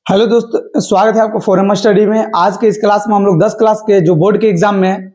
Hello दोस्तों, स्वागत है आपको फोरम स्टडी में। आज के इस क्लास में हम लोग 10 क्लास के जो बोर्ड के एग्जाम में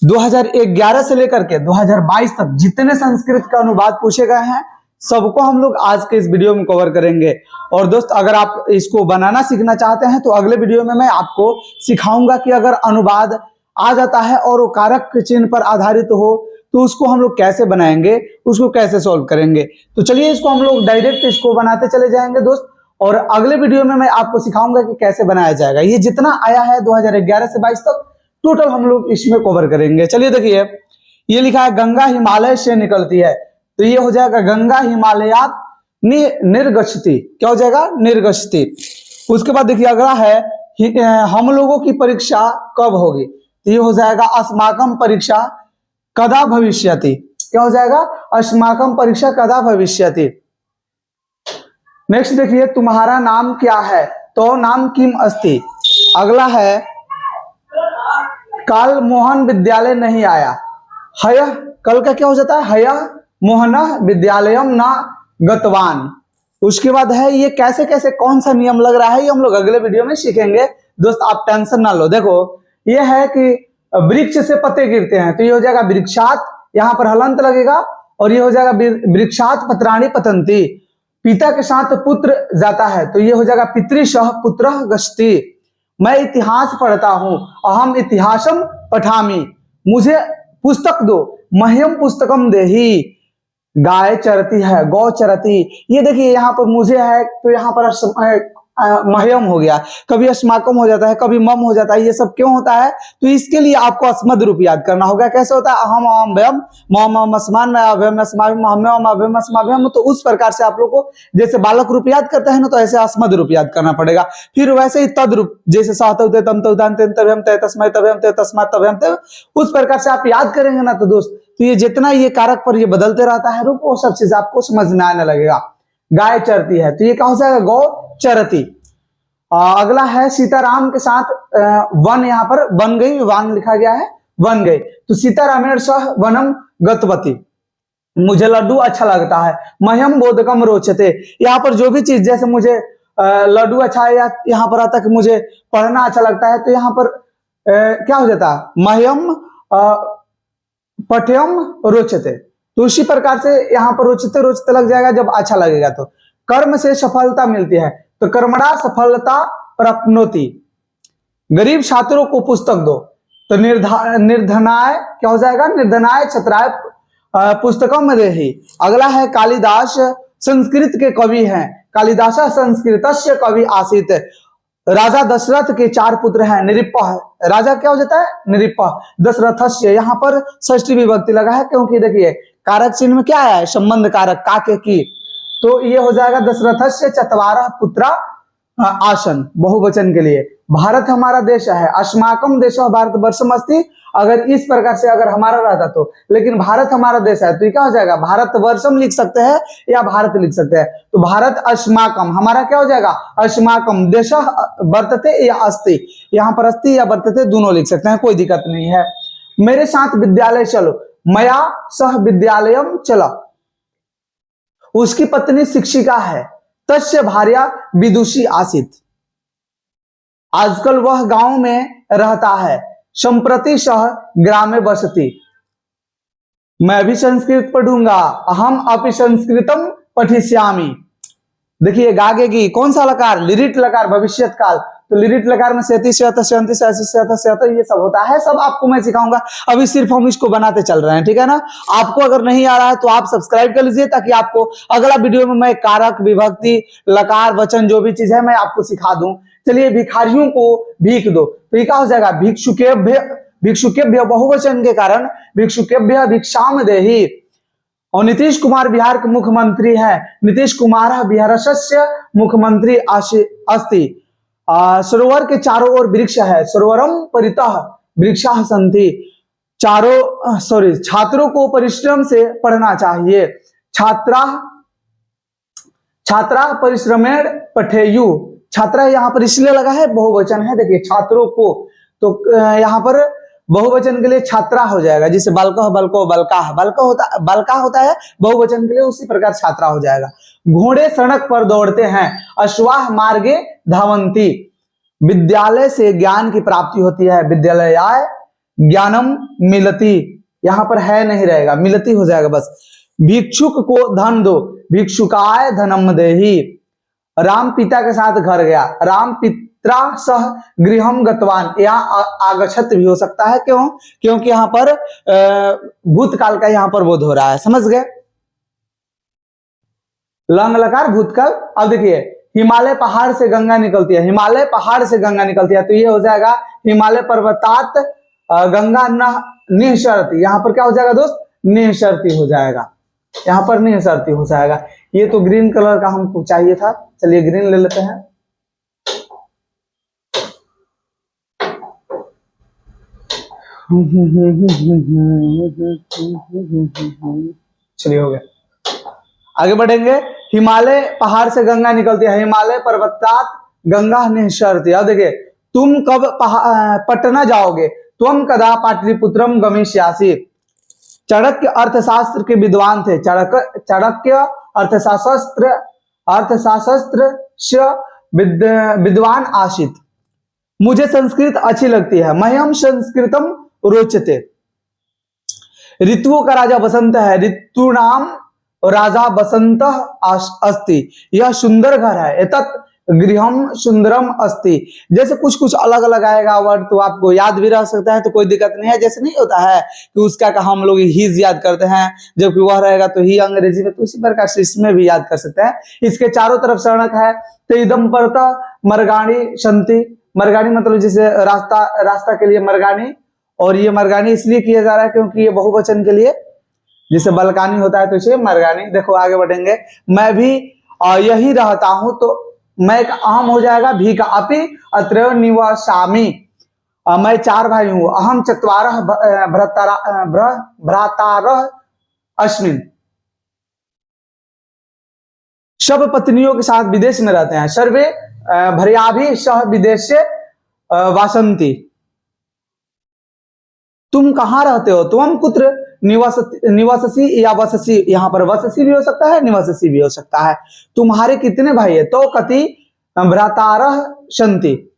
2011 से लेकर के 2022 तक जितने संस्कृत का अनुवाद पूछे गए हैं सबको हम लोग आज के इस वीडियो में कवर करेंगे। और दोस्त, अगर आप इसको बनाना सीखना चाहते हैं तो अगले वीडियो में मैं आपको सिखाऊंगा कि अगर अनुवाद आ जाता है और वो कारक चिन्ह पर आधारित हो तो उसको हम लोग कैसे बनाएंगे, उसको कैसे सोल्व करेंगे। तो चलिए इसको हम लोग डायरेक्ट इसको बनाते चले जाएंगे दोस्त, और अगले वीडियो में मैं आपको सिखाऊंगा कि कैसे बनाया जाएगा। ये जितना आया है 2011 से 22 तक टोटल हम लोग इसमें कवर करेंगे। चलिए देखिए, ये लिखा है गंगा हिमालय से निकलती है, तो ये हो जाएगा गंगा हिमालयात निर्गछति। क्या हो जाएगा? निर्गछति। उसके बाद देखिए अगला है हम लोगों की परीक्षा कब होगी, तो ये हो जाएगा अस्माकम परीक्षा कदा भविष्यति। क्या हो जाएगा? अस्माकम परीक्षा कदा भविष्यति। नेक्स्ट देखिए, तुम्हारा नाम क्या है, तो नाम किम अस्ति। अगला है कल मोहन विद्यालय नहीं आया, हय कल का क्या हो जाता है? हय मोहन विद्यालयम न गतवान। उसके बाद है ये कैसे कैसे कौन सा नियम लग रहा है, ये हम लोग अगले वीडियो में सीखेंगे दोस्त, आप टेंशन ना लो। देखो ये है कि वृक्ष से पत्ते गिरते हैं, तो ये हो जाएगा वृक्षात, यहाँ पर हलंत लगेगा, और ये हो जाएगा वृक्षात पत्राणि पतंती। पिता के साथ पुत्र जाता है, तो ये हो जाएगा पितृसह पुत्रः गच्छति। मैं इतिहास पढ़ता हूं, अहम इतिहासम पठामि। मुझे पुस्तक दो, मह्यम पुस्तकम देहि। गाय चरती है, गौ चरती। ये देखिए यहाँ पर मुझे है, तो यहाँ पर मह्यम हो गया, कभी अस्माकम हो जाता है, कभी मम हो जाता है। ये सब क्यों होता है? तो इसके लिए आपको अस्मद रूप याद करना होगा। कैसे होता है? अहम अहम भयम मम अस्मान अभयम अस्माभ्यम अहम्यम अभयम अस्माभ्यम। तो उस प्रकार से आप लोग को जैसे बालक रूप याद करते हैं ना, तो ऐसे अस्मद रूप याद करना पड़ेगा। फिर वैसे ही तद रूप, जैसे सहते तम तम तभ्यम ते तस्मै तभ्यम ते तस्मात् तभ्यम ते, उस प्रकार से आप याद करेंगे ना तो दोस्त, तो ये जितना ये कारक पर ये बदलते रहता है रूप, वो सब चीज आपको समझ में आने लगेगा। गाय चरती है, तो ये क्या हो जाएगा? गौ चरती। अगला है सीताराम के साथ वन, यहाँ पर बन गई, वन लिखा गया है, बन गई। तो सीतारामेण सह वनम गतवती। मुझे लड्डू अच्छा लगता है। मह्यम बोधकम रोचते। यहाँ पर जो भी चीज, जैसे मुझे लड्डू अच्छा है, या यहाँ पर आता है कि मुझे पढ़ना अच्छा लगता है, तो यहाँ पर क्या हो जाता है? मह्यम पठ्यम रोचते। तो उसी प्रकार से यहाँ पर रोचते रोचते लग जाएगा जब अच्छा लगेगा। तो कर्म से सफलता मिलती है, तो कर्मणा सफलता प्राप्नोति। गरीब छात्रों को पुस्तक दो, तो निर्धनाय क्या हो जाएगा? निर्धनाय छात्राय पुस्तकम देहि। अगला है कालिदास संस्कृत के कवि हैं, कालिदास संस्कृतस्य कवि आसीत। राजा दशरथ के 4 पुत्र हैं, निरिपः। राजा क्या हो जाता है? निरिपः। दशरथस्य, यहाँ पर षष्ठी विभक्ति लगा है, क्योंकि देखिए कारक चिन्ह में क्या है? संबंध कारक, काके की। तो ये हो जाएगा दशरथस्य चत्वारः पुत्रा आसन, बहुवचन के लिए। भारत हमारा देश है, अस्माकम देशः भारतवर्षम अस्ति। अगर इस प्रकार से अगर हमारा रहता तो, लेकिन भारत हमारा देश है, तो ये क्या हो जाएगा? भारतवर्षम लिख सकते हैं या भारत लिख सकते हैं। तो भारत अस्माकम, हमारा क्या हो जाएगा? अस्माकम देशः वर्तते या अस्ति। यहाँ पर अस्ति या वर्तते दोनों लिख सकते हैं, कोई दिक्कत नहीं है। मेरे साथ विद्यालय चलो, मया सह विद्यालयम चला। उसकी पत्नी शिक्षिका है, तस्य भार्या विदुषी आसीत। आजकल वह गांव में रहता है, संप्रति सह ग्रामे बसती। मैं भी संस्कृत पढ़ूंगा, अहम अपि संस्कृतम पठिष्यामि। देखिए गागेगी कौन सा लकार? लिरिट लकार, भविष्यत काल। तो लिरिट लकार में सेति से ये सब होता है, सब आपको मैं सिखाऊंगा। अभी सिर्फ हम इसको बनाते चल रहे हैं, ठीक है ना। आपको अगर नहीं आ रहा है तो आप सब्सक्राइब कर लीजिए, ताकि आपको अगला वीडियो में मैं कारक, विभक्ति, लकार, वचन, जो भी चीज है मैं आपको सिखा दूं। चलिए, भिखारियों को भीख दो, तो ये क्या हो जाएगा? भिक्षुकेभ्य, भिक्षुकेभ्य बहुवचन के कारण भिक्षुकेभ्य भिक्षाम देहि। और नीतीश कुमार बिहार के मुख्यमंत्री हैं, नीतीश कुमार बिहारस्य मुख्यमंत्री अस्ति। सरोवर के चारों ओर वृक्ष है, सरोवरम परितः वृक्षाः सन्ति। छात्रों को परिश्रम से पढ़ना चाहिए। छात्रा परिश्रमेण पठेयु। छात्रा यहाँ पर इसलिए लगा है, बहुवचन है। देखिए छात्रों को, तो यहाँ पर बहुवचन के लिए छात्रा हो जाएगा, जिसे बालकः बल्को बल्काः, बालका होता है बहुवचन के लिए, उसी प्रकार छात्रा हो जाएगा। घोड़े सड़क पर दौड़ते हैं, अश्वाः मार्गे धावन्ति। विद्यालय से ज्ञान की प्राप्ति होती है, विद्यालयाय ज्ञानम मिलति, यहां पर है नहीं रहेगा, मिलती हो जाएगा बस। भिक्षुक को धन दो, भिक्षुकाय धनम देहि। राम पिता के साथ घर गया, राम पित्रा सह गृहम गतवान, यहाँ आगछत भी हो सकता है, क्यों? क्योंकि यहाँ पर भूतकाल का यहाँ पर बोध हो रहा है, समझ गए? लंग लकार भूतकाल। अब देखिए, हिमालय पहाड़ से गंगा निकलती है, हिमालय पहाड़ से गंगा निकलती है, तो ये हो जाएगा हिमालय पर्वतात गंगा निःसरती। यहाँ पर क्या हो जाएगा दोस्त? निःसरती हो जाएगा, यहाँ पर निःसरती हो जाएगा। ये तो ग्रीन कलर का हमको चाहिए था, चलिए ग्रीन ले लेते हैं। चलिए हो गया, आगे बढ़ेंगे। हिमालय पहाड़ से गंगा निकलती है, हिमालय पर्वतात गंगा निःसरती। अब देखिए, तुम कब पटना जाओगे? त्वम कदा पाटलिपुत्रम गमिष्यासि। चाणक्य अर्थशास्त्र के विद्वान थे, चाणक्य अर्थशास्त्र विद्वान आशित। मुझे संस्कृत अच्छी लगती है, मह्यम संस्कृतम रोचते। ऋतुओं का राजा बसंत है, ऋतुनाम राजा बसंत अस्ति। यह सुंदर घर है, एतत् गृहम सुंदरम अस्ति। जैसे कुछ कुछ अलग अलग आएगा वर्ड, तो आपको याद भी रह सकता है, तो कोई दिक्कत नहीं है। जैसे नहीं होता है कि उसका का हम लोग हीज याद करते हैं, जबकि वह रहेगा तो ही अंग्रेजी में, तो उसी प्रकार से इसमें भी याद कर सकते हैं। इसके चारों तरफ सड़क है, तो इदम परता मरगाणी शंति। मरगाणी मतलब जैसे रास्ता के लिए मरगानी, और ये मरगानी इसलिए किया जा रहा है क्योंकि ये बहुवचन के लिए, जिसे बलकानी होता है तो इसे मरगानी। देखो आगे बढ़ेंगे। मैं भी यही रहता हूं, तो मैं एक आम हो जाएगा, भी का अपि अत्र निवासामि। मैं 4 भाई हूं, अहम चत्वारः भ्रातारः अस्मिन्। सब पत्नियों के साथ विदेश में रहते हैं, सर्वे भर्याभि सह विदेश से वासंती। तुम कहां रहते हो? तुम कुत्र निवासी या वससी, यहाँ पर वससी भी हो सकता है, निवासी भी हो सकता है। तुम्हारे कितने भाई है? तो कति भ्रातारः सन्ति।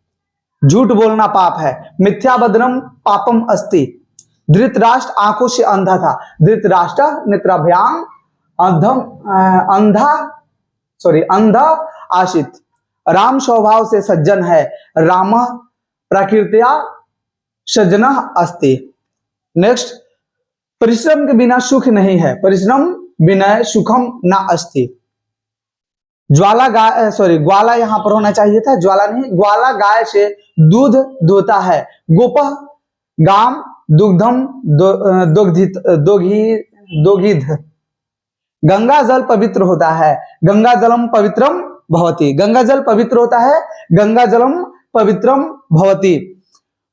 झूठ बोलना पाप है, मिथ्या वदनम पापम अस्ति। धृतराष्ट्र आंखों से अंधा था, धृतराष्ट्र नेत्राभ्याम अंधा आशित। राम स्वभाव से सज्जन है, राम प्रकृत्या सज्जनः अस्ति। नेक्स्ट, परिश्रम के बिना सुख नहीं है, परिश्रम बिना सुखम न अस्ति। ग्वाला यहां पर होना चाहिए था, ज्वाला नहीं, ग्वाला गाय से दूध दोता है, गोपः गाम दुग्धम दोगिध। गंगा जल पवित्र होता है, गंगा जलम पवित्रम भवति। गंगा जल पवित्र होता है, गंगा जलम पवित्रम भवति।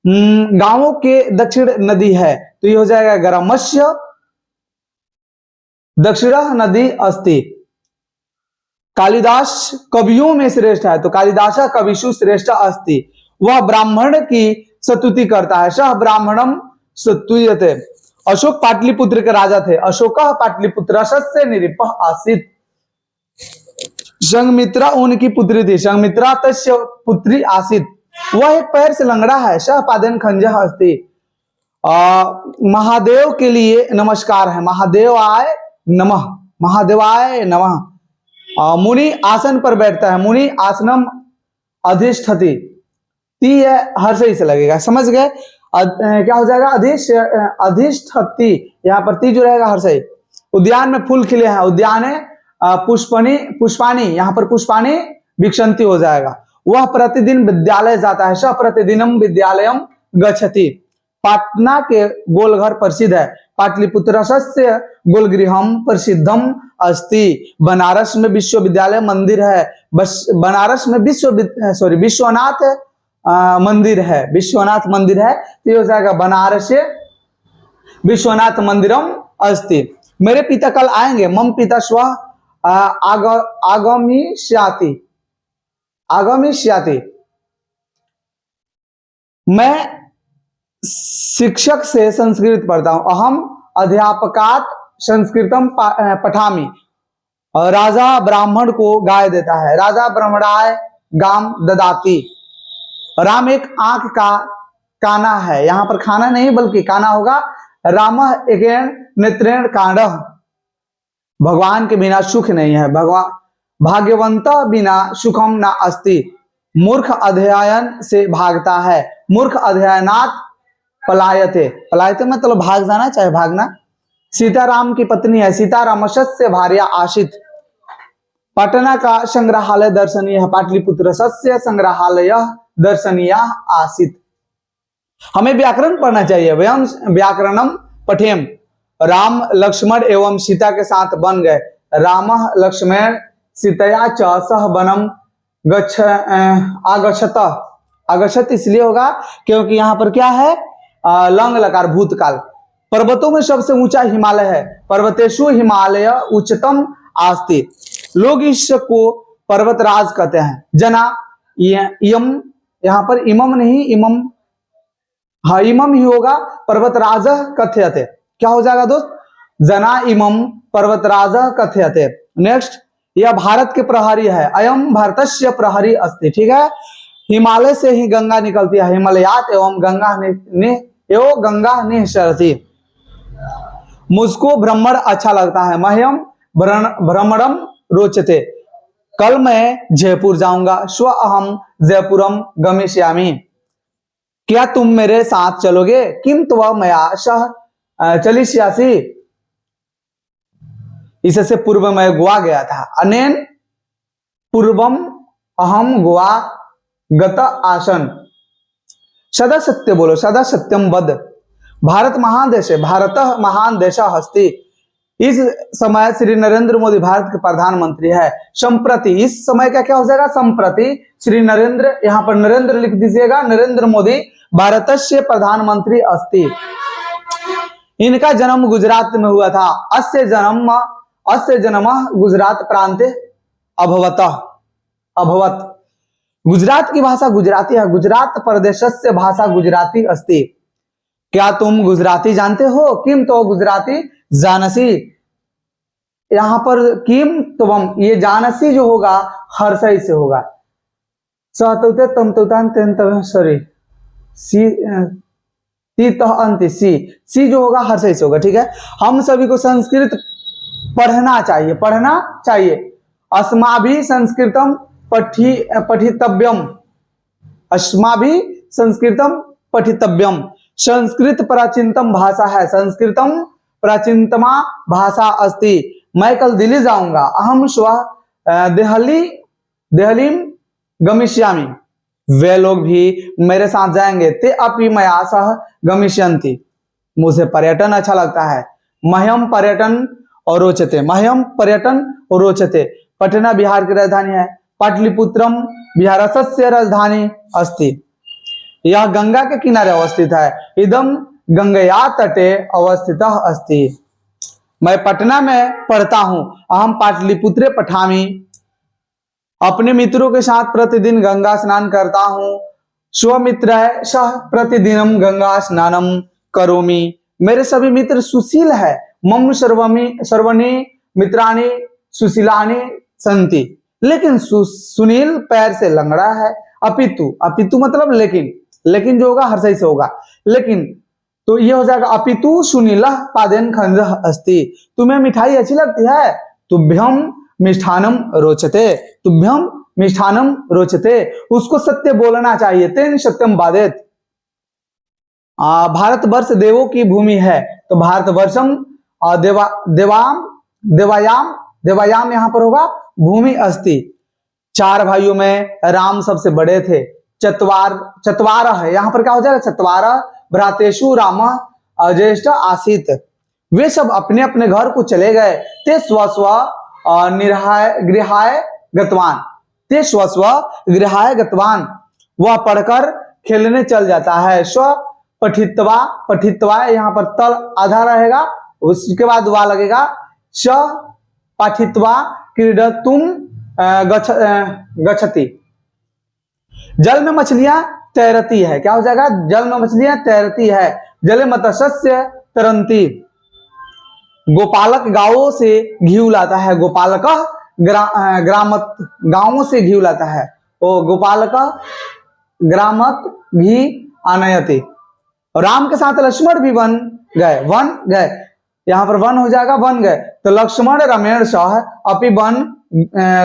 गांवों के दक्षिण नदी है, तो ये हो जाएगा ग्रामस्य दक्षिण नदी अस्ति। कालिदास कवियों में श्रेष्ठ है, तो कालिदास कविषु श्रेष्ठ अस्ति। वह ब्राह्मण की स्तुति करता है, सह ब्राह्मणम स्तुयते। अशोक पाटलिपुत्र के राजा थे, अशोक पाटलिपुत्र सस्य निरिपः आसीत्। संघमित्रा उनकी पुत्री थी, संघमित्रा तस्य पुत्री आसीत्। वह एक पैर से लंगड़ा है, सह पादन खंजः अस्ति। महादेव के लिए नमस्कार है, महादेवाय नमः, महादेवाय नमः। मुनि आसन पर बैठता है, मुनि आसनम अधिष्ठति। ती है हर्षई से लगेगा, समझ गए? क्या हो जाएगा? अधिष्ठति, यहाँ पर ती जो रहेगा हर्षई। उद्यान में फूल खिले हैं, उद्याने पुष्पानी, यहाँ पर पुष्पानी विक्षंति हो जाएगा। वह प्रतिदिन विद्यालय जाता है, स प्रतिदिनम विद्यालयम गच्छति। पाटना के गोलघर प्रसिद्ध है, पाटलिपुत्रस्य गोलगृहम प्रसिद्धम अस्ति। बनारस में विश्वविद्यालय मंदिर है, बस बनारस में विश्वनाथ मंदिर है, विश्वनाथ मंदिर है, तो ये हो जाएगा बनारस विश्वनाथ मंदिरम अस्ति। मेरे पिता कल आएंगे, मम पिता स्वः आगमिष्याति। मैं शिक्षक से संस्कृत पढ़ता हूं। अहम अध्यापकात संस्कृतम पठामी। और राजा ब्राह्मण को गाय देता है। राजा ब्राह्मणाय गाम ददाती। राम एक आंख का काना है। यहां पर खाना नहीं बल्कि काना होगा। राम एकेन नेत्रेण कांड। भगवान के बिना सुख नहीं है। भगवान भाग्यवंत बिना सुखम ना अस्ति। मूर्ख अध्ययन से भागता है। मूर्ख अध्ययनात् पलायते। पलायते मतलब भाग जाना, चाहे भागना। सीताराम की पत्नी है। सीतारामस्य भार्या आशित। पटना का संग्रहालय दर्शनीय है। पाटलिपुत्र सस्य संग्रहालय दर्शनीय आसित। हमें व्याकरण पढ़ना चाहिए। वयम व्याकरणम पठेम। राम लक्ष्मण एवं सीता के साथ बन गए। राम लक्ष्मण सीतया च सह वनम आगछत। आगछत इसलिए होगा क्योंकि यहाँ पर क्या है, लंग लकार भूतकाल। पर्वतों में सबसे ऊंचा हिमालय है। पर्वतेषु हिमालय उच्चतम आस्ति। लोग इसको पर्वतराज कहते हैं। जना यम, यहाँ पर इमम नहीं, इमम, हाँ इमम ही होगा। पर्वतराज कथ्यते, क्या हो जाएगा दोस्त, जना इमम पर्वतराज कथ्यते। नेक्स्ट, यह भारत के प्रहरी है। अयम भारतस्य प्रहरी अस्ति। ठीक है, हिमालय से ही गंगा निकलती है। हिमालयात एवं गंगा निःसरति। मुझको भ्रमण अच्छा लगता है। मह्यम भ्रमणम रोचते। कल मैं जयपुर जाऊंगा। श्व अहम जयपुरम गमिष्यामि। क्या तुम मेरे साथ चलोगे। किम त्व मया सह चलिष्यासि। इससे पूर्व मैं गोवा गया था। अनेन पूर्वम अहम गोवा गत आसन। सदा सत्य बोलो, सदा सत्यम वद। भारत महान देश है। भारत महान देश हस्ति। इस समय श्री नरेंद्र मोदी भारत के प्रधानमंत्री है। संप्रति, इस समय का क्या हो जाएगा, संप्रति श्री नरेंद्र, यहां पर नरेंद्र लिख दीजिएगा। नरेंद्र मोदी भारतस्य प्रधानमंत्री अस्ति। इनका जन्म गुजरात में हुआ था। अस्य जन्म गुजरात प्रांत अभवत। गुजरात की भाषा गुजराती है। गुजरात प्रदेशस्य भाषा गुजराती अस्ति। क्या तुम गुजराती जानते हो। किम तो गुजराती जानसी। यहां पर किम तुम, ये जानसी जो होगा हर्षई से होगा। सहतुते तम तुतान तेन सॉरी सी जो होगा हर्षई से होगा। ठीक है, हम सभी को संस्कृत पढ़ना चाहिए। अस्माभि संस्कृतम पठितव्यम। अस्माभि संस्कृतम पठितव्यम। संस्कृत प्राचीनतम भाषा है। संस्कृतम प्राचीनतमा भाषा अस्ति। मैं कल दिल्ली जाऊंगा। अहम श्वः देहलीम गमिष्यामि। वे लोग भी मेरे साथ जाएंगे। ते अपि मया सह गमिष्यन्ति। मुझे पर्यटन अच्छा लगता है। मह्यम पर्यटन और रोचते। मह्यम पर्यटन और रोचते। पटना बिहार की राजधानी है। पाटलिपुत्रम बिहारस्य राजधानी अस्ति। यह गंगा के किनारे अवस्थित है। इदम गंगया तटे अवस्थित अस्ति। मैं पटना में पढ़ता हूं। अहम पाटलिपुत्रे पठामी। अपने मित्रों के साथ प्रतिदिन गंगा स्नान करता हूं। स्वमित्र सह प्रतिदिनम गंगा स्नानम करोमि। मेरे सभी मित्र सुशील है। मम सर्वनी मित्राणि सुशीलानि संति। लेकिन सुनील पैर से लंगड़ा है। अपितु मतलब लेकिन जो होगा हर्षई से होगा। लेकिन तो ये हो जाएगा अपितु सुनील पादेन खंजः अस्ति। तुम्हें मिठाई अच्छी लगती है। तुभ्यम मिष्ठानम रोचते। तुभ्यम मिष्ठानम रोचते। उसको सत्य बोलना चाहिए। तेन सत्यम बादेत। भारतवर्ष देवों की भूमि है। तो भारतवर्षम देवायाम यहां पर होगा भूमि अस्ति। चार भाइयों में राम सबसे बड़े थे। चत्वार है, यहां पर क्या हो जाएगा, चत्वार भ्रातेषु राम ज्येष्ठ आसीत। वे सब अपने अपने घर को चले गए। ते स्वस्व गृहाय गतवान। ते स्वस्व गृहाय गतवान। वह पढ़कर खेलने चल जाता है। स्व पठित्वा यहां पर तल आधा रहेगा, उसके बाद वा लगेगा। स पाठित्वा क्रीडतुम गच्छति। जल में मछलियां तैरती है। क्या हो जाएगा? जल में मछलियां तैरती है। जले मत्स्य तरंती। गोपालक गांवों से घी लाता है। गोपालक ग्रामत गांवों से घी लाता है। ओ गोपालक ग्रामत घी आनयति। राम के साथ लक्ष्मण भी वन गए। यहां पर वन हो जाएगा वन गए, तो लक्ष्मण रमेण सह अपि वन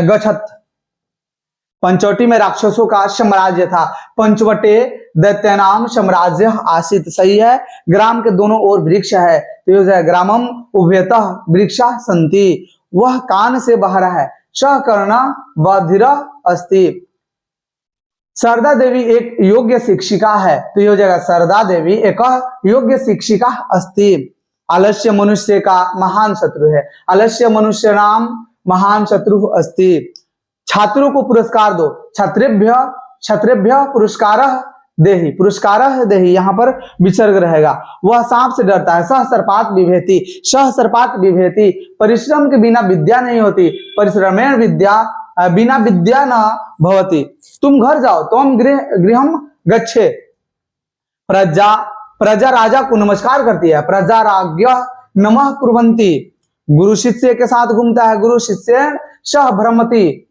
गच्छत। पंचवटी में राक्षसों का साम्राज्य था। पंचवटे दैत्यानाम साम्राज्य आसित। सही है। ग्राम के दोनों ओर वृक्ष है, तो ये हो जाएगा ग्रामम उभयतः वृक्षा सन्ति। वह कान से बह रहा है। सहकर्णा बधिर अस्ति। शारदा देवी एक योग्य शिक्षिका है, तो ये हो जाएगा शारदा देवी एक योग्य शिक्षिका अस्ति। आलस्य मनुष्य का महान शत्रु है। आलस्य मनुष्य नाम महान शत्रु अस्ति। छात्रों को पुरस्कार दो। छात्रेभ्य पुरस्कार देहि। पुरस्कार देहि यहाँ पर विसर्ग रहेगा। वह सांप से डरता है। सह सर्पात बिभेति। सह सर्पात बिभेति। परिश्रम के बिना विद्या नहीं होती। परिश्रमेण विद्या बिना विद्या न भवति। तुम घर जाओ। तुम गृहम गच्छे। प्रजा राजा को नमस्कार करती है। प्रजा राज्ञ नमः कुर्वन्ति। गुरु शिष्य के साथ घूमता है। गुरु शिष्य सह भ्रमति।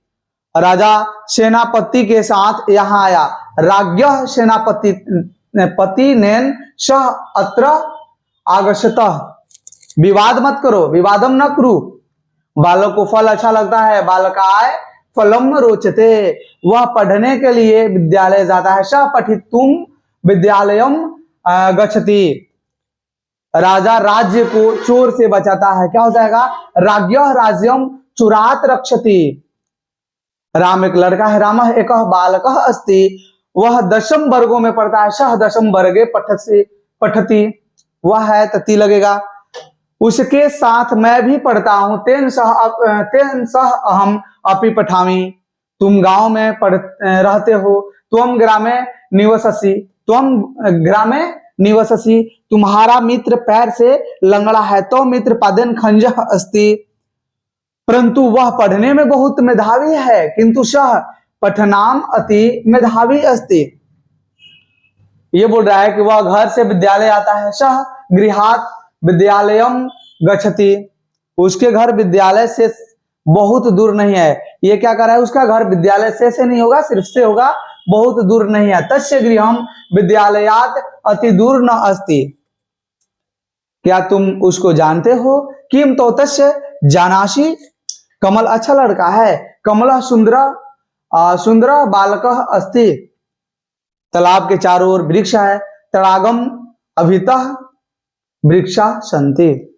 राजा सेनापति के साथ यहाँ आया। राज्ञ सेनापति पति नेन सह अत्र आगच्छतः। विवाद मत करो। विवादम न करो। बालक को फल अच्छा लगता है। बालकाय फलम रोचते। वह पढ़ने के लिए विद्यालय जाता है। सह पठितुम विद्यालयम गच्छति। राजा राज्य को चोर से बचाता है। क्या हो जाएगा? राज्ञ राज्यम चुरात रक्षति। राम एक लड़का है। राम एक बालक अस्ति। वह 10 वर्गों में पढ़ता है। सह 10 वर्गे पठति। वह है तति लगेगा। उसके साथ मैं भी पढ़ता हूं। तेन सह अहम अपि पठामि। तुम गांव में रहते हो। तुम ग्रामे निवससि। तुम ग्रामे निवससि। तुम्हारा मित्र पैर से लंगड़ा है। तो मित्र पादेन खंजः अस्ति। परंतु वह पढ़ने में बहुत मेधावी है। किंतु सह पठनाम अति मेधावी अस्ति। ये बोल रहा है कि वह घर से विद्यालय आता है। सह गृहात विद्यालयम गच्छति। उसके घर विद्यालय से बहुत दूर नहीं है। ये क्या कर रहा है? उसका घर विद्यालय से नहीं होगा, सिर्फ से होगा। बहुत दूर नहीं है। तस्य गृहम विद्यालयात अति दूर न अस्ति। क्या तुम उसको जानते हो? किम तो तस्य जानासि। कमल अच्छा लड़का है। कमल सुंदर बालक अस्ति। तालाब के चारों ओर वृक्ष है। तड़ागम अभितः वृक्षा सन्ति।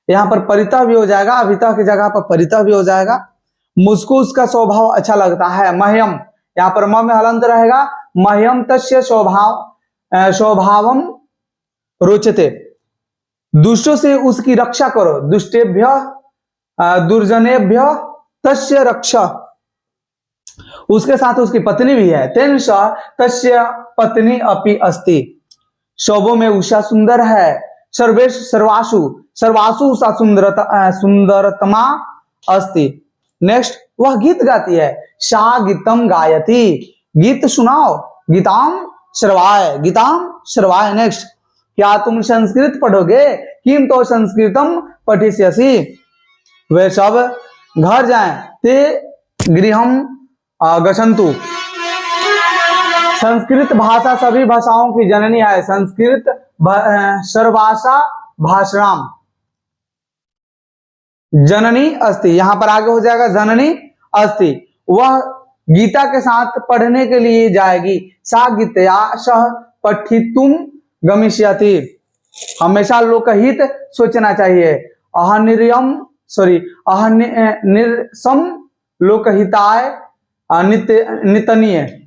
यहां पर परितः भी हो जाएगा। अभितः की जगह पर परितः भी हो जाएगा। मुझको उसका स्वभाव अच्छा लगता है। मह्यम, यहाँ पर म में हलंत रहेगा। मह्यम तस्य स्वभावम रोचते। दुष्टों से उसकी रक्षा करो। दुष्टेभ्य दुर्जनेभ्य तस्य रक्षा। उसके साथ उसकी पत्नी भी है। तेन सह तस्य पत्नी अपि अस्ति। शोभों में उषा सुंदर है। सर्वासु उषा सुंदरतमा अस्ति। नेक्स्ट, वह गीत गाती है। सा गीतम गायति। गीत सुनाओ। गीताम श्रवाय। नेक्स्ट, क्या तुम संस्कृत पढ़ोगे? किम तो संस्कृतम पठिष्यसि। वे सब घर जाएं। ते गृहम गच्छन्तु। संस्कृत भाषा सभी भाषाओं की जननी है। संस्कृत सर्वासा भाषाणाम जननी अस्ति। यहां पर आगे हो जाएगा जननी अस्ति। वह गीता के साथ पढ़ने के लिए जाएगी। सा गीतया सह पठितुम गमिष्यति। हमेशा लोकहित सोचना चाहिए। अहनिर्सम लोकहिताय नितनीय।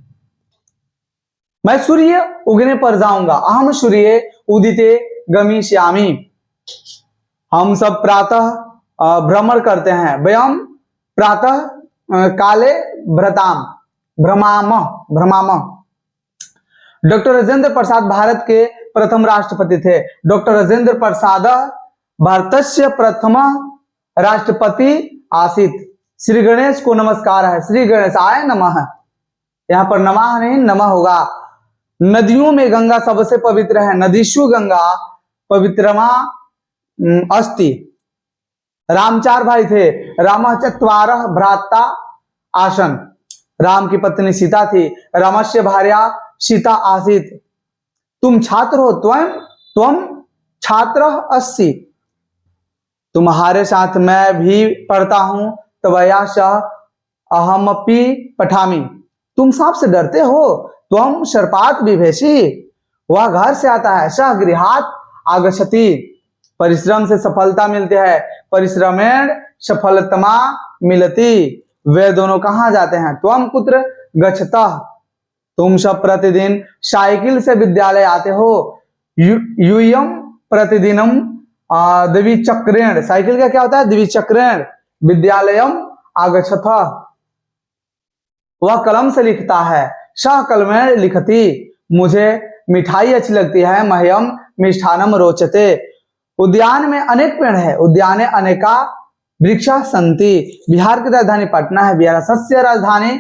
मैं सूर्य उगने पर जाऊंगा। अहम सूर्य उदिते गमिष्यामि। हम सब प्रातः भ्रमण करते हैं। वयम प्रातः काले भ्रमाम। डॉक्टर राजेंद्र प्रसाद भारत के प्रथम राष्ट्रपति थे। डॉक्टर राजेंद्र प्रसाद भारतस्य प्रथम राष्ट्रपति आसीत। श्री गणेश को नमस्कार है। श्री गणेशाय नमः। यहाँ पर नमः नहीं नमः होगा। नदियों में गंगा सबसे पवित्र है, नदीषु गंगा पवित्रमा अस्ति। राम 4 भाई थे, राम चत्वारः भ्राता आसन। राम की पत्नी सीता थी, रामस्य भार्या सीता आसीत। तुम छात्र हो, त्वं छात्र अस्सि। तुम्हारे साथ मैं भी पढ़ता हूं, तवया सह अहमपि पठामि। तुम सांप से डरते हो, त्वं सर्पात् बिभेषि। वह घर से आता है, सह गृहात् आगच्छति। परिश्रम से सफलता मिलती है, परिश्रमेण सफलतमा मिलति। वे दोनों कहाँ जाते हैं? त्वं कुत्र गच्छतः। तुम सब प्रतिदिन साइकिल से विद्यालय आते हो। यूयम प्रतिदिनम द्विचक्रेण। साइकिल का क्या होता है? द्विचक्रेण विद्यालयम आगच्छतः। वह कलम से लिखता है, सह कलमेण लिखति। मुझे मिठाई अच्छी लगती है, मह्यम मिष्ठानम रोचते। उद्यान में अनेक पेड़ है, उद्याने अनेका वृक्षा सन्ति। बिहार की राजधानी पटना है, बिहार सस्य राजधानी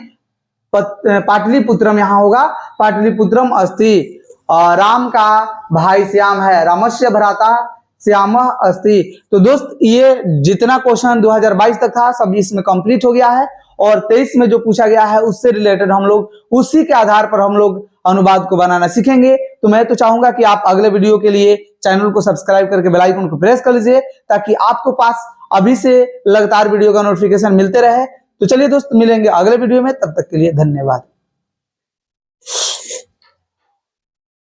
पाटलिपुत्रम यहाँ होगा, पाटलिपुत्रम अस्ति। और राम का भाई श्याम है, रामस्य भ्राता श्याम अस्ति। तो दोस्त ये जितना क्वेश्चन 2022 तक था सब इसमें कंप्लीट हो गया है, और 23 में जो पूछा गया है उससे रिलेटेड हम लोग उसी के आधार पर हम लोग अनुवाद को बनाना सीखेंगे। तो मैं तो चाहूंगा कि आप अगले वीडियो के लिए चैनल को सब्सक्राइब करके बेल आइकन को प्रेस कर लीजिए, ताकि आपको पास अभी से लगातार वीडियो का नोटिफिकेशन मिलते रहे। तो चलिए दोस्त, मिलेंगे अगले वीडियो में, तब तक के लिए धन्यवाद।